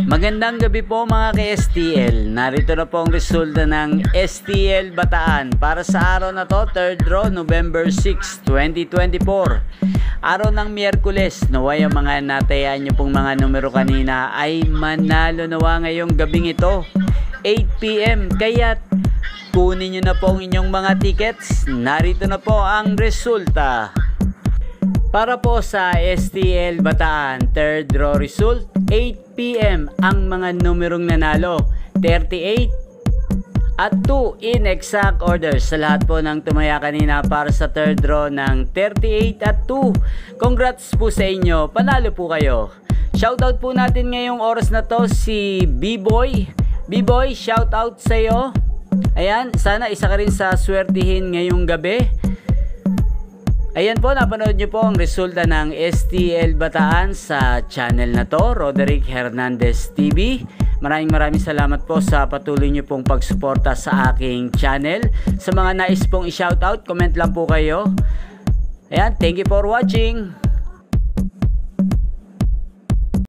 Magandang gabi po mga ka-STL. Narito na po ang resulta ng STL Bataan para sa araw na to, 3rd draw, November 6, 2024. Araw ng Miyerkules. Naway ang mga natayaan nyo pong mga numero kanina ay manalo nawa ngayong gabing ito, 8 PM. Kaya't kunin nyo na po ang inyong mga tickets. Narito na po ang resulta. Para po sa STL Bataan, 3rd draw result, 8 PM ang mga numerong nanalo, 38 at 2 in exact order. Sa lahat po ng tumaya kanina para sa 3rd draw ng 38 at 2, congrats po sa inyo, panalo po kayo. Shoutout po natin ngayong oras na to si B-Boy. B-Boy, shoutout sa iyo. Ayan, sana isa ka rin sa swertihin ngayong gabi. Ayan po, napanood nyo po ang resulta ng STL Bataan sa channel na to, Roderick Hernandez TV. Maraming salamat po sa patuloy nyo pong pagsuporta sa aking channel. Sa mga nais pong i-shoutout, comment lang po kayo. Ayan, thank you for watching.